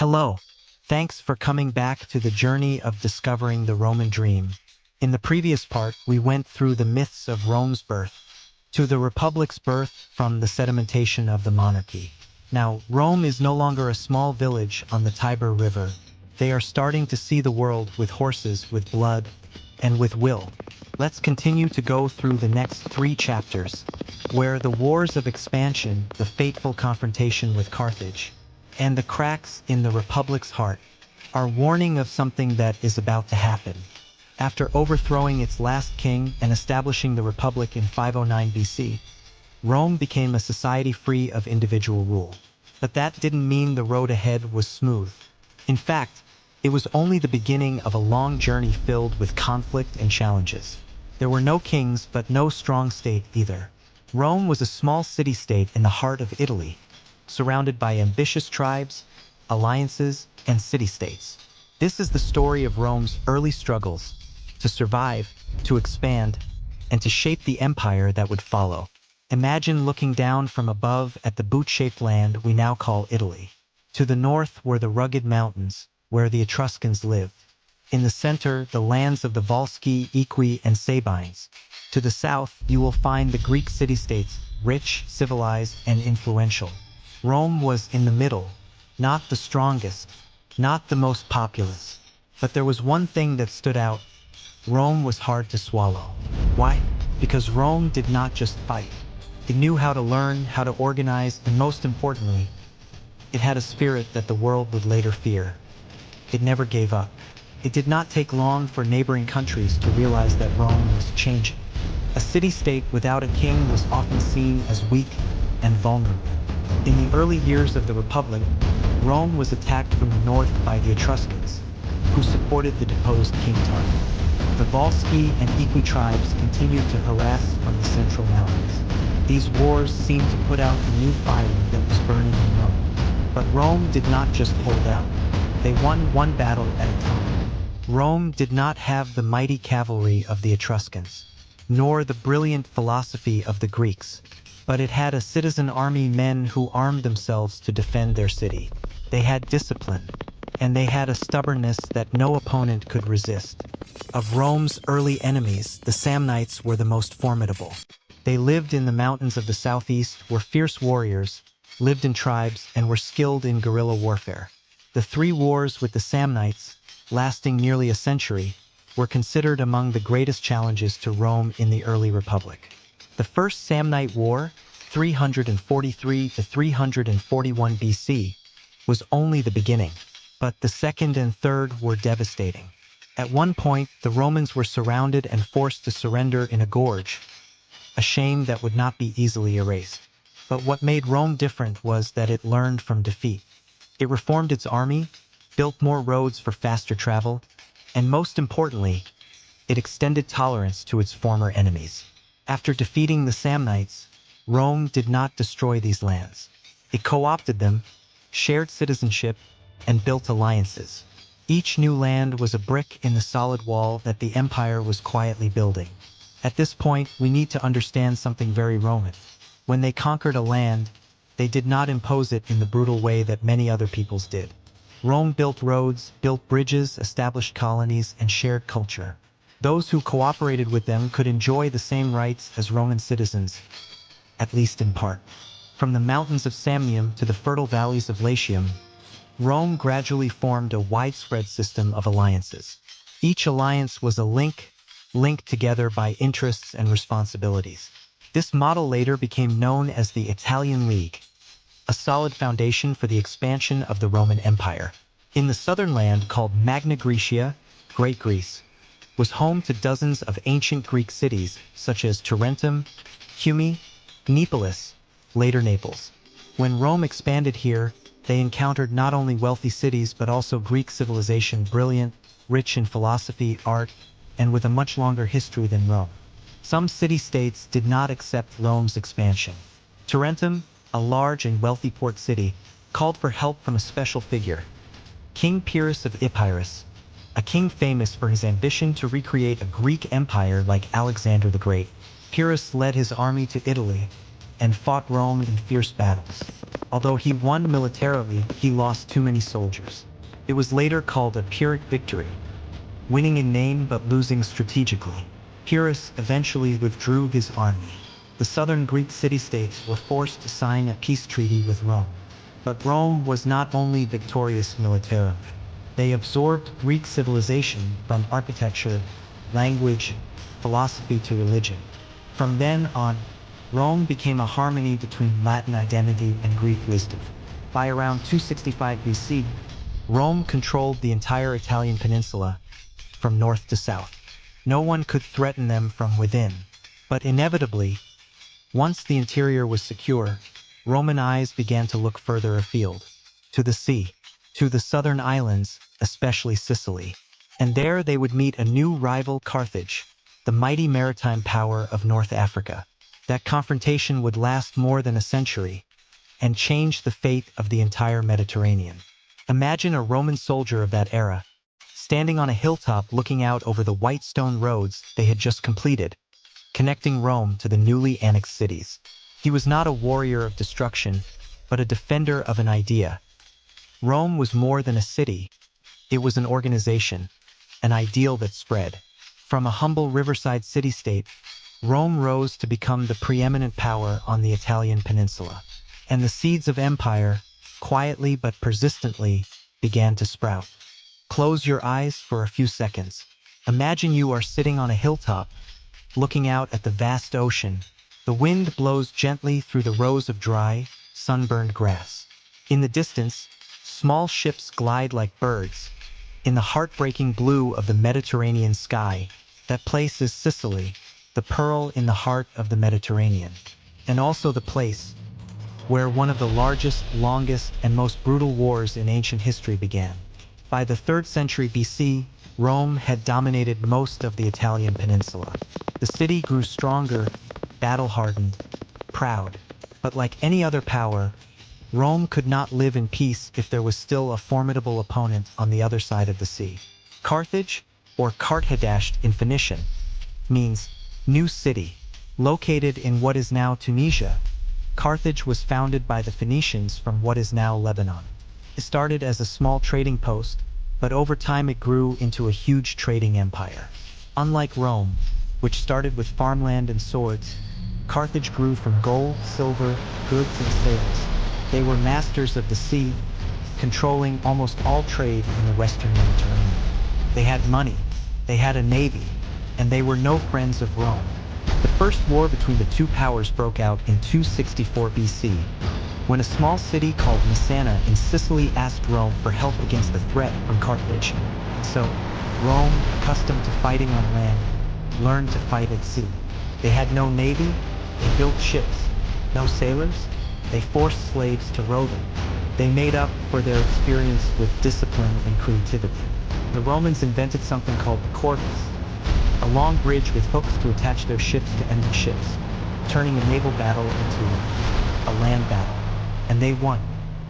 Hello. Thanks for coming back to the journey of discovering the Roman dream. In the previous part, we went through the myths of Rome's birth to the Republic's birth from the sedimentation of the monarchy. Now, Rome is no longer a small village on the Tiber River. They are starting to see the world with horses, with blood, and with will. Let's continue to go through the next 3 chapters, where the wars of expansion, the fateful confrontation with Carthage, and the cracks in the Republic's heart are warning of something that is about to happen. After overthrowing its last king and establishing the Republic in 509 BC, Rome became a society free of individual rule. But that didn't mean the road ahead was smooth. In fact, it was only the beginning of a long journey filled with conflict and challenges. There were no kings, but no strong state either. Rome was a small city-state in the heart of Italy, surrounded by ambitious tribes, alliances, and city-states. This is the story of Rome's early struggles to survive, to expand, and to shape the empire that would follow. Imagine looking down from above at the boot-shaped land we now call Italy. To the north were the rugged mountains, where the Etruscans lived. In the center, the lands of the Volsci, Equi, and Sabines. To the south, you will find the Greek city-states, rich, civilized, and influential. Rome was in the middle, not the strongest, not the most populous. But there was one thing that stood out. Rome was hard to swallow. Why? Because Rome did not just fight. It knew how to learn, how to organize, and most importantly, it had a spirit that the world would later fear. It never gave up. It did not take long for neighboring countries to realize that Rome was changing. A city-state without a king was often seen as weak and vulnerable. In the early years of the Republic, Rome was attacked from the north by the Etruscans, who supported the deposed King Tarquin. The Volsci and Equi tribes continued to harass from the central mountains. These wars seemed to put out a new fire that was burning in Rome. But Rome did not just hold out. They won one battle at a time. Rome did not have the mighty cavalry of the Etruscans, nor the brilliant philosophy of the Greeks, but it had a citizen army, men who armed themselves to defend their city. They had discipline, and they had a stubbornness that no opponent could resist. Of Rome's early enemies, the Samnites were the most formidable. They lived in the mountains of the southeast, were fierce warriors, lived in tribes, and were skilled in guerrilla warfare. The 3 wars with the Samnites, lasting nearly a century, were considered among the greatest challenges to Rome in the early Republic. The First Samnite War, 343 to 341 BC, was only the beginning, but the second and third were devastating. At one point, the Romans were surrounded and forced to surrender in a gorge, a shame that would not be easily erased. But what made Rome different was that it learned from defeat. It reformed its army, built more roads for faster travel, and most importantly, it extended tolerance to its former enemies. After defeating the Samnites, Rome did not destroy these lands. It co-opted them, shared citizenship, and built alliances. Each new land was a brick in the solid wall that the empire was quietly building. At this point, we need to understand something very Roman. When they conquered a land, they did not impose it in the brutal way that many other peoples did. Rome built roads, built bridges, established colonies, and shared culture. Those who cooperated with them could enjoy the same rights as Roman citizens, at least in part. From the mountains of Samnium to the fertile valleys of Latium, Rome gradually formed a widespread system of alliances. Each alliance was a link, linked together by interests and responsibilities. This model later became known as the Italian League, a solid foundation for the expansion of the Roman Empire. In the southern land called Magna Graecia, Great Greece, was home to dozens of ancient Greek cities such as Tarentum, Cumae, Neapolis, later Naples. When Rome expanded here, they encountered not only wealthy cities but also Greek civilization, brilliant, rich in philosophy, art, and with a much longer history than Rome. Some city-states did not accept Rome's expansion. Tarentum, a large and wealthy port city, called for help from a special figure, King Pyrrhus of Epirus, a king famous for his ambition to recreate a Greek empire like Alexander the Great. Pyrrhus led his army to Italy, and fought Rome in fierce battles. Although he won militarily, he lost too many soldiers. It was later called a Pyrrhic victory, winning in name but losing strategically. Pyrrhus eventually withdrew his army. The southern Greek city-states were forced to sign a peace treaty with Rome. But Rome was not only victorious militarily. They absorbed Greek civilization from architecture, language, philosophy to religion. From then on, Rome became a harmony between Latin identity and Greek wisdom. By around 265 BC, Rome controlled the entire Italian peninsula, from north to south. No one could threaten them from within. But inevitably, once the interior was secure, Roman eyes began to look further afield, to the sea, to the southern islands, especially Sicily. And there they would meet a new rival, Carthage, the mighty maritime power of North Africa. That confrontation would last more than a century and change the fate of the entire Mediterranean. Imagine a Roman soldier of that era, standing on a hilltop looking out over the white stone roads they had just completed, connecting Rome to the newly annexed cities. He was not a warrior of destruction, but a defender of an idea. Rome was more than a city. It was an organization, an ideal that spread. From a humble riverside city-state, Rome rose to become the preeminent power on the Italian peninsula. And the seeds of empire, quietly but persistently, began to sprout. Close your eyes for a few seconds. Imagine you are sitting on a hilltop, looking out at the vast ocean. The wind blows gently through the rows of dry, sunburned grass. In the distance, small ships glide like birds. In the heartbreaking blue of the Mediterranean sky, that place is Sicily, the pearl in the heart of the Mediterranean. And also the place where one of the largest, longest, and most brutal wars in ancient history began. By the 3rd century BC, Rome had dominated most of the Italian peninsula. The city grew stronger, battle-hardened, proud. But like any other power, Rome could not live in peace if there was still a formidable opponent on the other side of the sea. Carthage, or Carthage in Phoenician, means new city. Located in what is now Tunisia, Carthage was founded by the Phoenicians from what is now Lebanon. It started as a small trading post, but over time it grew into a huge trading empire. Unlike Rome, which started with farmland and swords, Carthage grew from gold, silver, goods, and sails. They were masters of the sea, controlling almost all trade in the Western Mediterranean. They had money, they had a navy, and they were no friends of Rome. The first war between the two powers broke out in 264 BC, when a small city called Messana in Sicily asked Rome for help against the threat from Carthage. So, Rome, accustomed to fighting on land, learned to fight at sea. They had no navy, they built ships. No sailors, they forced slaves to row them. They made up for their experience with discipline and creativity. The Romans invented something called the corvus, a long bridge with hooks to attach their ships to enemy ships, turning a naval battle into a land battle. And they won.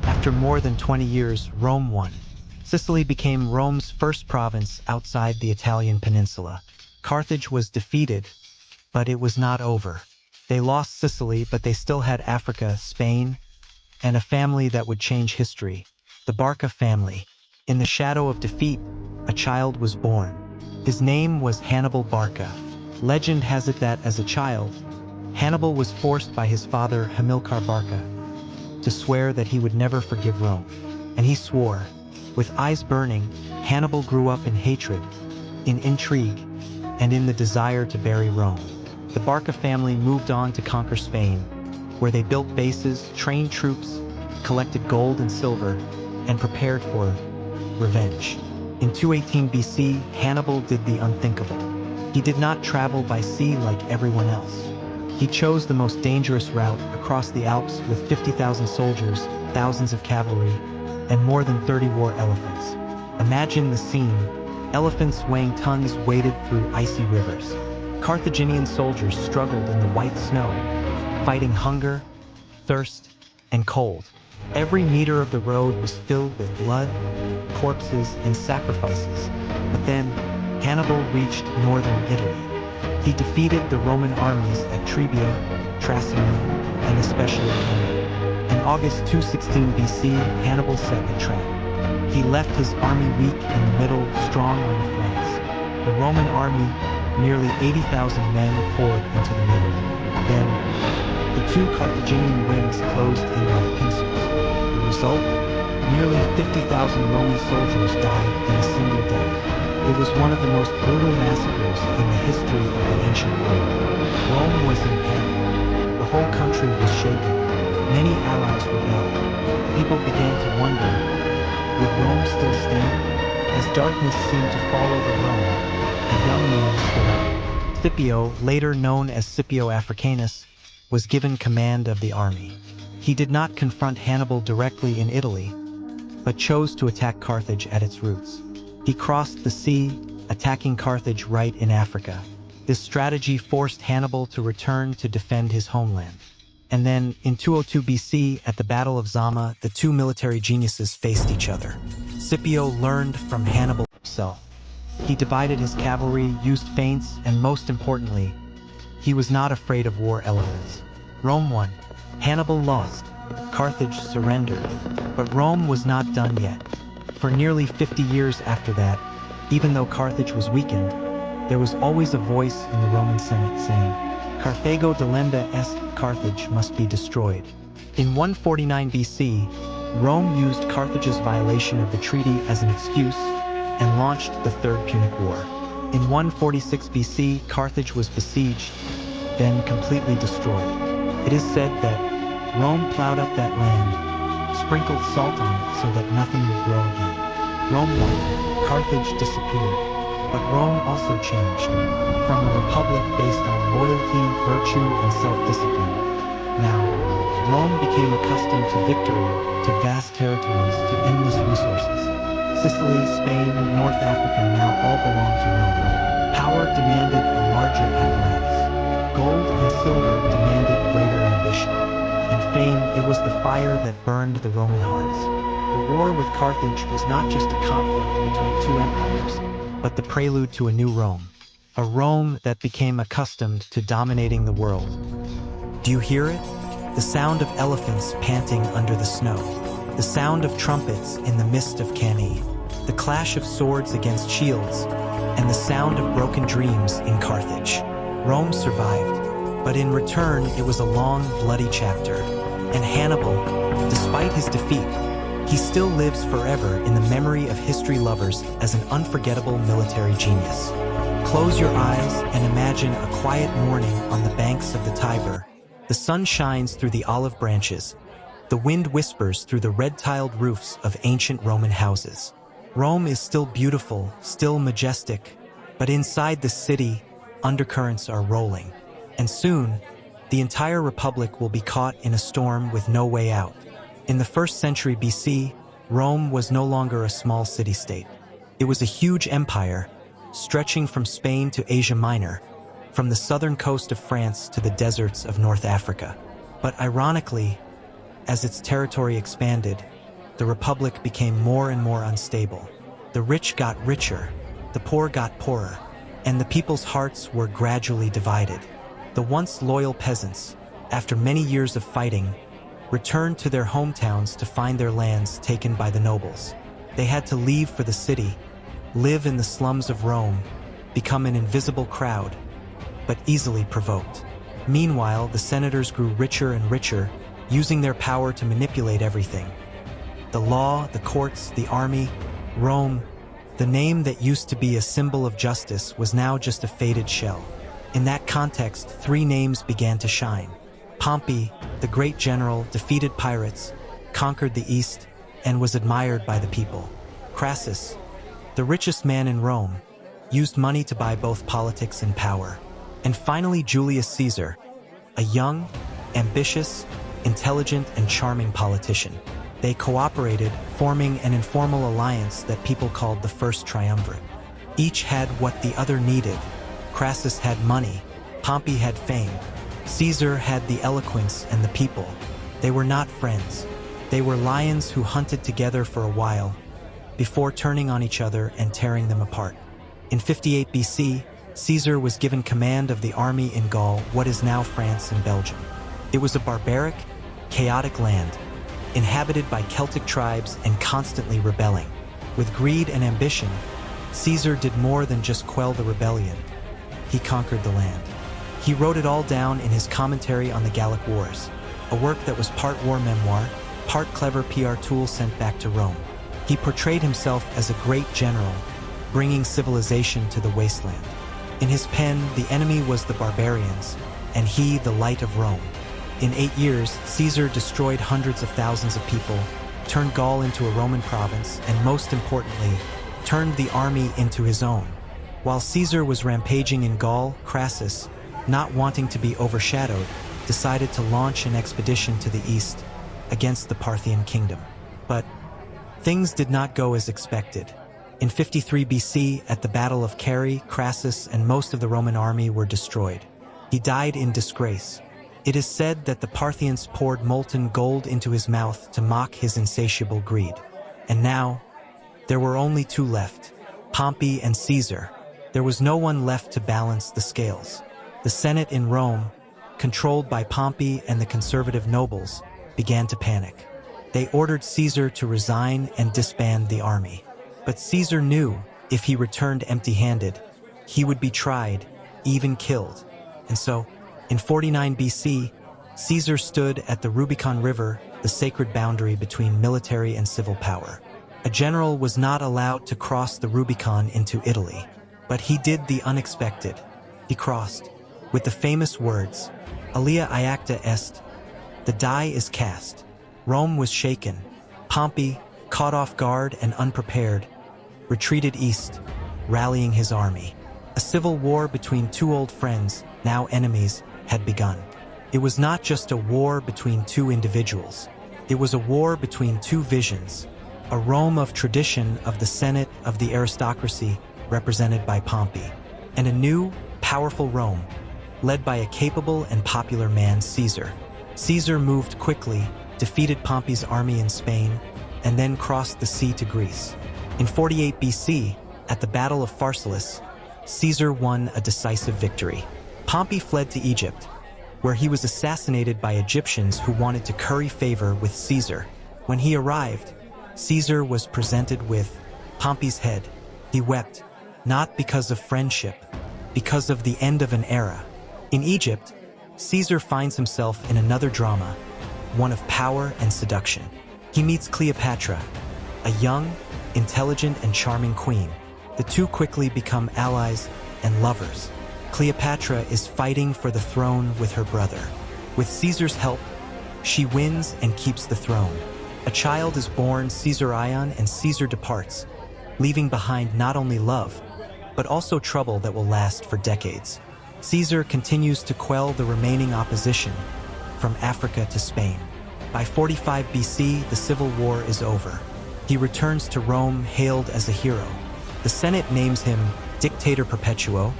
After more than 20 years, Rome won. Sicily became Rome's first province outside the Italian peninsula. Carthage was defeated, but it was not over. They lost Sicily, but they still had Africa, Spain, and a family that would change history, the Barca family. In the shadow of defeat, a child was born. His name was Hannibal Barca. Legend has it that as a child, Hannibal was forced by his father Hamilcar Barca to swear that he would never forgive Rome. And he swore. With eyes burning, Hannibal grew up in hatred, in intrigue, and in the desire to bury Rome. The Barca family moved on to conquer Spain, where they built bases, trained troops, collected gold and silver, and prepared for revenge. In 218 BC, Hannibal did the unthinkable. He did not travel by sea like everyone else. He chose the most dangerous route across the Alps with 50,000 soldiers, thousands of cavalry, and more than 30 war elephants. Imagine the scene. Elephants weighing tons waded through icy rivers. Carthaginian soldiers struggled in the white snow, fighting hunger, thirst, and cold. Every meter of the road was filled with blood, corpses, and sacrifices. But then, Hannibal reached northern Italy. He defeated the Roman armies at Trebia, Tracinium, and especially Rome. In August 216 BC, Hannibal set a trap. He left his army weak in the middle, strong on the flanks. The Roman army, nearly 80,000 men, poured into the middle. Then, the two Carthaginian wings closed in like pincers. The result? Nearly 50,000 Roman soldiers died in a single day. It was one of the most brutal massacres in the history of the ancient world. Rome was in panic. The whole country was shaken. Many allies rebelled. People began to wonder, would Rome still stand? As darkness seemed to fall over Rome, a young man stood up. Scipio, later known as Scipio Africanus, was given command of the army. He did not confront Hannibal directly in Italy, but chose to attack Carthage at its roots. He crossed the sea, attacking Carthage right in Africa. This strategy forced Hannibal to return to defend his homeland. And then, in 202 BC, at the Battle of Zama, the two military geniuses faced each other. Scipio learned from Hannibal himself. He divided his cavalry, used feints, and most importantly, he was not afraid of war elephants. Rome won. Hannibal lost. Carthage surrendered. But Rome was not done yet. For nearly 50 years after that, even though Carthage was weakened, there was always a voice in the Roman Senate saying, Carthago delenda est, Carthage must be destroyed. In 149 BC, Rome used Carthage's violation of the treaty as an excuse and launched the Third Punic War. In 146 BC, Carthage was besieged, then completely destroyed. It is said that Rome plowed up that land, sprinkled salt on it so that nothing would grow again. Rome won. Carthage disappeared. But Rome also changed, from a republic based on loyalty, virtue, and self-discipline. Now, Rome became accustomed to victory, to vast territories, to endless resources. Sicily, Spain, North Africa now all belong to Rome. Power demanded a larger apparatus. Gold and silver demanded greater ambition. And fame, it was the fire that burned the Roman hearts. The war with Carthage was not just a conflict between two empires, but the prelude to a new Rome. A Rome that became accustomed to dominating the world. Do you hear it? The sound of elephants panting under the snow. The sound of trumpets in the mist of Cannae. The clash of swords against shields. And the sound of broken dreams in Carthage. Rome survived, but in return it was a long, bloody chapter. And Hannibal, despite his defeat, he still lives forever in the memory of history lovers as an unforgettable military genius. Close your eyes and imagine a quiet morning on the banks of the Tiber. The sun shines through the olive branches. The wind whispers through the red-tiled roofs of ancient Roman houses. Rome is still beautiful, still majestic, but inside the city, undercurrents are rolling. And soon, the entire republic will be caught in a storm with no way out. In the 1st century BC, Rome was no longer a small city-state. It was a huge empire, stretching from Spain to Asia Minor, from the southern coast of France to the deserts of North Africa. But ironically, as its territory expanded, the republic became more and more unstable. The rich got richer, the poor got poorer, and the people's hearts were gradually divided. The once loyal peasants, after many years of fighting, returned to their hometowns to find their lands taken by the nobles. They had to leave for the city, live in the slums of Rome, become an invisible crowd, but easily provoked. Meanwhile, the senators grew richer and richer, using their power to manipulate everything. The law, the courts, the army, Rome, the name that used to be a symbol of justice was now just a faded shell. In that context, 3 names began to shine. Pompey, the great general, defeated pirates, conquered the East, and was admired by the people. Crassus, the richest man in Rome, used money to buy both politics and power. And finally, Julius Caesar, a young, ambitious, intelligent, and charming politician. They cooperated, forming an informal alliance that people called the First Triumvirate. Each had what the other needed. Crassus had money, Pompey had fame, Caesar had the eloquence and the people. They were not friends. They were lions who hunted together for a while, before turning on each other and tearing them apart. In 58 BC, Caesar was given command of the army in Gaul, what is now France and Belgium. It was a barbaric, chaotic land, inhabited by Celtic tribes and constantly rebelling. With greed and ambition, Caesar did more than just quell the rebellion. He conquered the land. He wrote it all down in his commentary on the Gallic Wars, a work that was part war memoir, part clever PR tool sent back to Rome. He portrayed himself as a great general, bringing civilization to the wasteland. In his pen, the enemy was the barbarians, and he the light of Rome. In 8 years, Caesar destroyed hundreds of thousands of people, turned Gaul into a Roman province, and most importantly, turned the army into his own. While Caesar was rampaging in Gaul, Crassus, not wanting to be overshadowed, decided to launch an expedition to the east against the Parthian kingdom. But things did not go as expected. In 53 BC, at the Battle of Carrhae, Crassus and most of the Roman army were destroyed. He died in disgrace. It is said that the Parthians poured molten gold into his mouth to mock his insatiable greed. And now, there were only two left, Pompey and Caesar. There was no one left to balance the scales. The Senate in Rome, controlled by Pompey and the conservative nobles, began to panic. They ordered Caesar to resign and disband the army. But Caesar knew if he returned empty-handed, he would be tried, even killed. And so, in 49 BC, Caesar stood at the Rubicon River, the sacred boundary between military and civil power. A general was not allowed to cross the Rubicon into Italy, but he did the unexpected. He crossed, with the famous words, "Alia iacta est," the die is cast. Rome was shaken. Pompey, caught off guard and unprepared, retreated east, rallying his army. A civil war between two old friends, now enemies, had begun. It was not just a war between two individuals. It was a war between two visions, a Rome of tradition, of the Senate, of the aristocracy, represented by Pompey, and a new, powerful Rome, led by a capable and popular man, Caesar. Caesar moved quickly, defeated Pompey's army in Spain, and then crossed the sea to Greece. In 48 BC, at the Battle of Pharsalus, Caesar won a decisive victory. Pompey fled to Egypt, where he was assassinated by Egyptians who wanted to curry favor with Caesar. When he arrived, Caesar was presented with Pompey's head. He wept, not because of friendship, because of the end of an era. In Egypt, Caesar finds himself in another drama, one of power and seduction. He meets Cleopatra, a young, intelligent, and charming queen. The two quickly become allies and lovers. Cleopatra is fighting for the throne with her brother. With Caesar's help, she wins and keeps the throne. A child is born, Caesarion, and Caesar departs, leaving behind not only love, but also trouble that will last for decades. Caesar continues to quell the remaining opposition, from Africa to Spain. By 45 BC, the civil war is over. He returns to Rome, hailed as a hero. The Senate names him Dictator Perpetuo,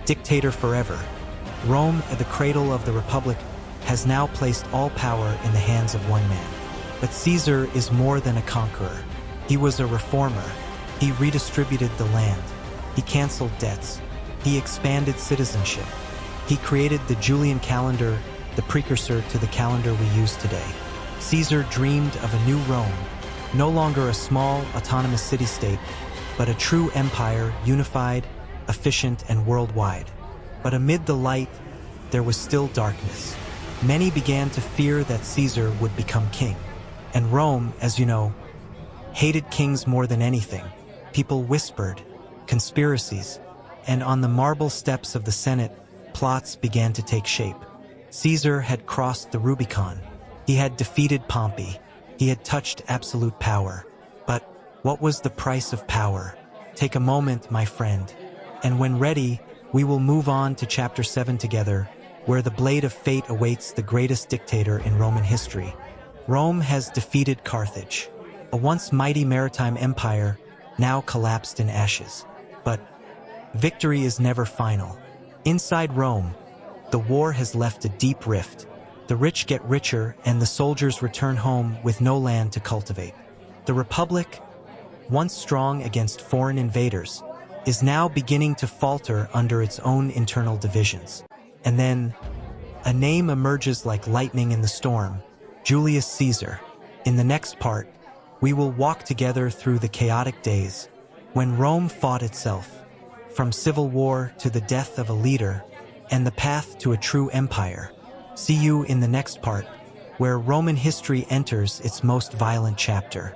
dictator forever. Rome, the cradle of the Republic, has now placed all power in the hands of one man. But Caesar is more than a conqueror. He was a reformer. He redistributed the land. He canceled debts. He expanded citizenship. He created the Julian calendar, the precursor to the calendar we use today. Caesar dreamed of a new Rome, no longer a small, autonomous city-state, but a true empire, unified, efficient, and worldwide. But amid the light, there was still darkness. Many began to fear that Caesar would become king. And Rome, as you know, hated kings more than anything. People whispered, conspiracies, and on the marble steps of the Senate, plots began to take shape. Caesar had crossed the Rubicon. He had defeated Pompey. He had touched absolute power. But what was the price of power? Take a moment, my friend, and when ready, we will move on to Chapter 7 together, where the blade of fate awaits the greatest dictator in Roman history. Rome has defeated Carthage, a once mighty maritime empire, now collapsed in ashes. But victory is never final. Inside Rome, the war has left a deep rift. The rich get richer and the soldiers return home with no land to cultivate. The Republic, once strong against foreign invaders, is now beginning to falter under its own internal divisions. And then, A name emerges like lightning in the storm, Julius Caesar. In the next part, we will walk together through the chaotic days when Rome fought itself, from civil war to the death of a leader and the path to a true empire. See you in the next part, where Roman history enters its most violent chapter.